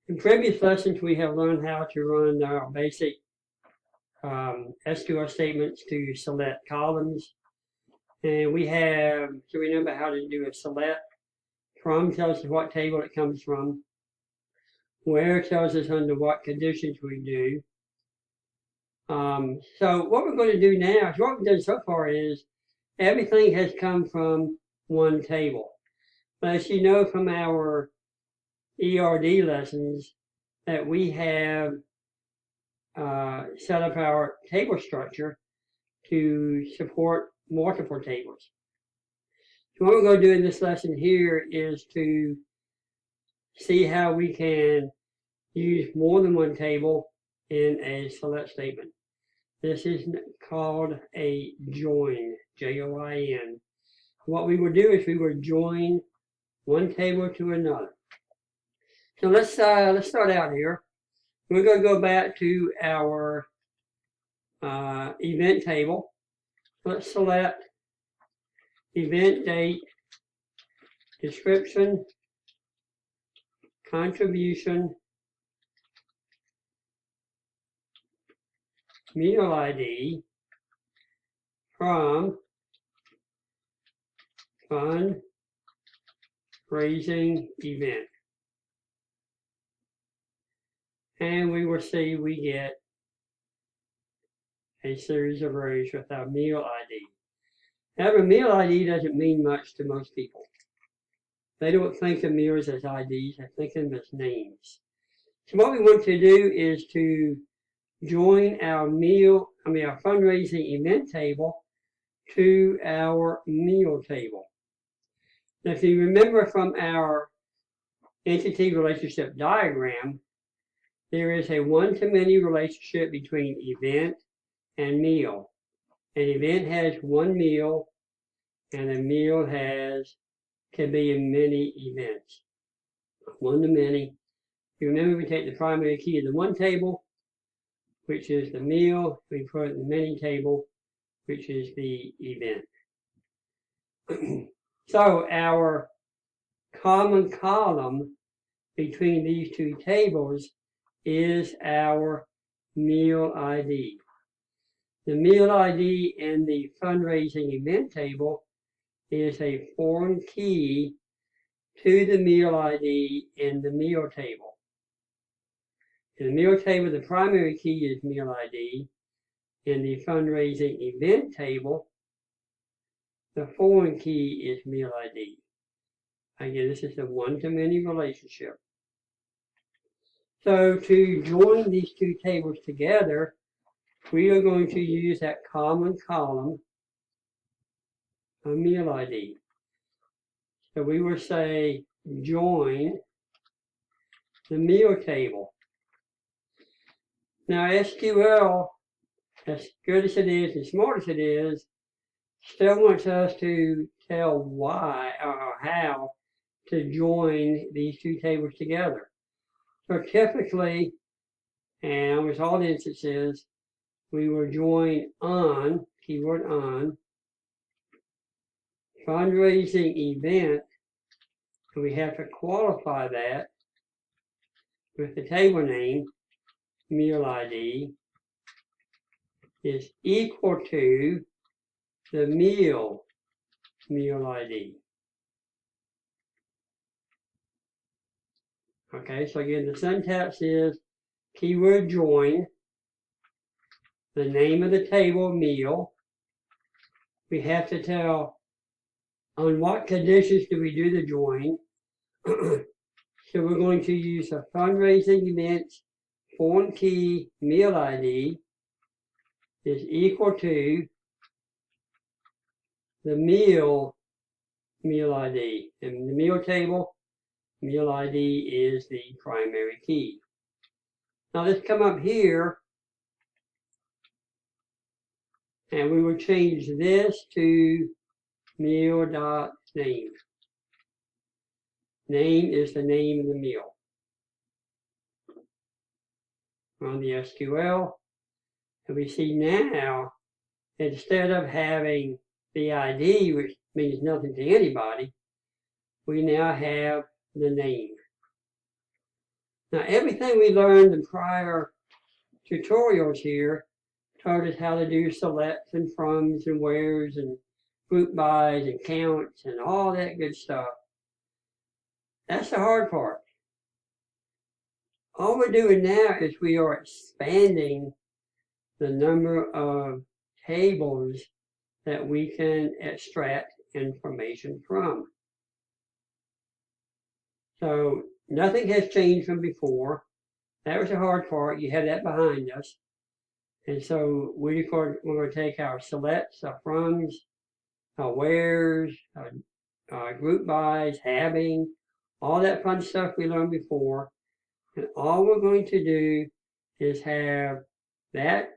In previous lessons, we have learned how to run our basic SQL statements to select columns. And we remember how to do a select. From tells us what table it comes from. Where tells us under what conditions we do. So what we're going to do now, what we've done so far is everything has come from one table. But as you know from our ERD lessons, that we have set up our table structure to support multiple tables. So what we're going to do in this lesson here is to see how we can use more than one table in a select statement. This is called a join, J-O-I-N. What we would do is we would join one table to another. So let's start out here. We're going to go back to our event table. Let's select event date, description, contribution, meal ID from fundraising event. And we will see we get a series of rows with our meal ID. However, meal ID doesn't mean much to most people. They don't think of meals as IDs, they think of them as names. So what we want to do is to join our fundraising event table to our meal table. Now, if you remember from our entity relationship diagram, there is a one-to-many relationship between event and meal. An event has one meal, and a meal can be in many events. One to many. If you remember, we take the primary key of the one table, which is the meal. We put it in the many table, which is the event. So our common column between these two tables is our meal ID. The meal ID in the fundraising event table is a foreign key to the meal ID in the meal table. In the meal table, the primary key is meal ID. In the fundraising event table, the foreign key is meal ID. Again, this is a one-to-many relationship. So to join these two tables together, we are going to use that common column of meal ID. So we will say join the meal table. Now SQL, as good as it is and smart as it is, still wants us to tell why or how to join these two tables together. So typically, and almost all instances, we will join on, keyword on, fundraising event, and we have to qualify that with the table name, meal ID, is equal to the meal ID. Okay, so again, the syntax is keyword join, the name of the table, meal. We have to tell on what conditions do we do the join. So we're going to use a fundraising event foreign key meal ID is equal to the meal ID. In the meal table, meal ID is the primary key. Now let's come up here and we will change this to meal.name. Name is the name of the meal. Run the SQL, and we see now, instead of having the ID, which means nothing to anybody, we now have the name. Now, everything we learned in prior tutorials here taught us how to do selects and froms and wheres and group bys and counts and all that good stuff. That's the hard part. All we're doing now is we are expanding the number of tables that we can extract information from. So nothing has changed from before. That was the hard part. You have that behind us. And so we're going to take our selects, our froms, our wheres, our group bys, having, all that fun stuff we learned before. And all we're going to do is have that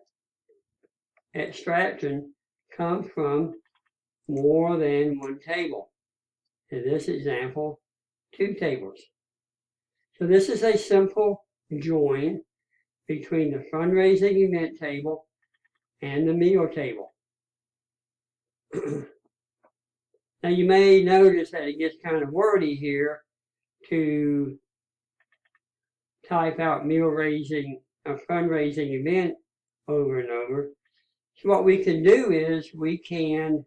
extraction come from more than one table. In this example, 2 tables. So this is a simple join between the fundraising event table and the meal table. Now you may notice that it gets kind of wordy here to type out meal raising, a fundraising event over and over. So what we can do is we can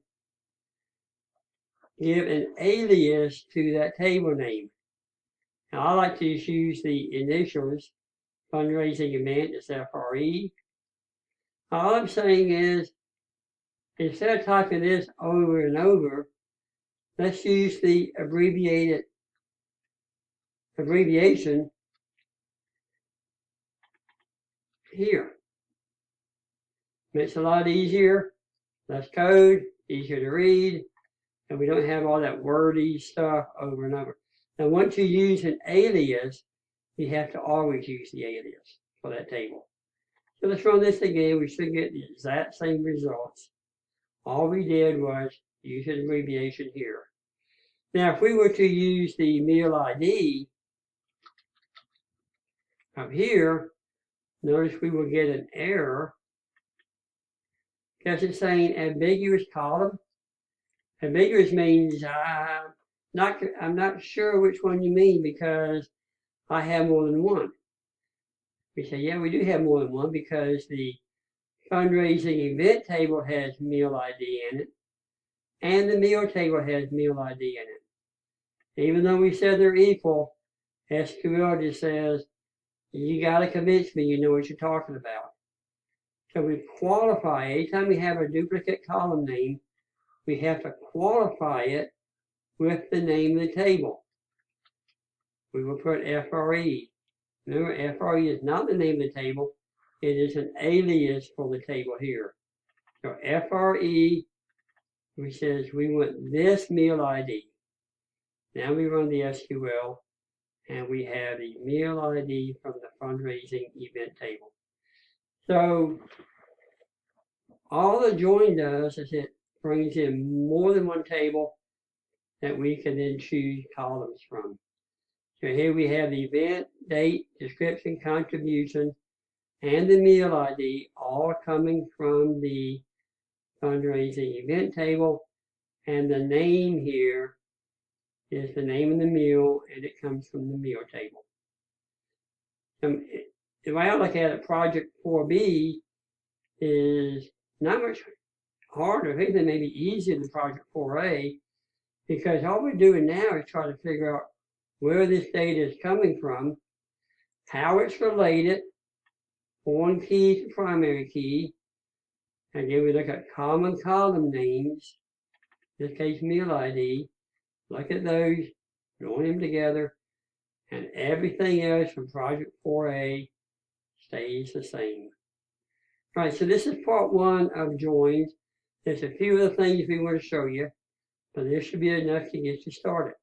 give an alias to that table name. Now I like to just use the initials, fundraising event is FRE. All I'm saying is, instead of typing this over and over, let's use the abbreviation here. Makes it a lot easier, less code, easier to read, and we don't have all that wordy stuff over and over. Now, once you use an alias, you have to always use the alias for that table. So let's run this again. We should get the exact same results. All we did was use an abbreviation here. Now, if we were to use the meal ID up here, notice we will get an error because it's saying ambiguous column. Ambiguous means I'm not sure which one you mean because I have more than one. We say, yeah, we do have more than one because the fundraising event table has meal ID in it, and the meal table has meal ID in it. Even though we said they're equal, SQL just says, you got to convince me you know what you're talking about. So we qualify, anytime we have a duplicate column name, we have to qualify it with the name of the table. We will put FRE. Remember, FRE is not the name of the table. It is an alias for the table here. So FRE, which says we want this meal ID. Now we run the SQL, and we have the meal ID from the fundraising event table. So all the join does is it brings in more than one table that we can then choose columns from. So here we have the event, date, description, contribution, and the meal ID all coming from the fundraising event table. And the name here is the name of the meal, and it comes from the meal table. The way I look at it, Project 4B is not much harder. I think they may be easier than Project 4A because all we're doing now is try to figure out where this data is coming from, how it's related, foreign key to primary key. Again, we look at common column names, in this case meal ID, look at those, join them together, and everything else from Project 4A stays the same. All right, so this is part 1 of joins. There's a few other things we want to show you, but this should be enough to get you started.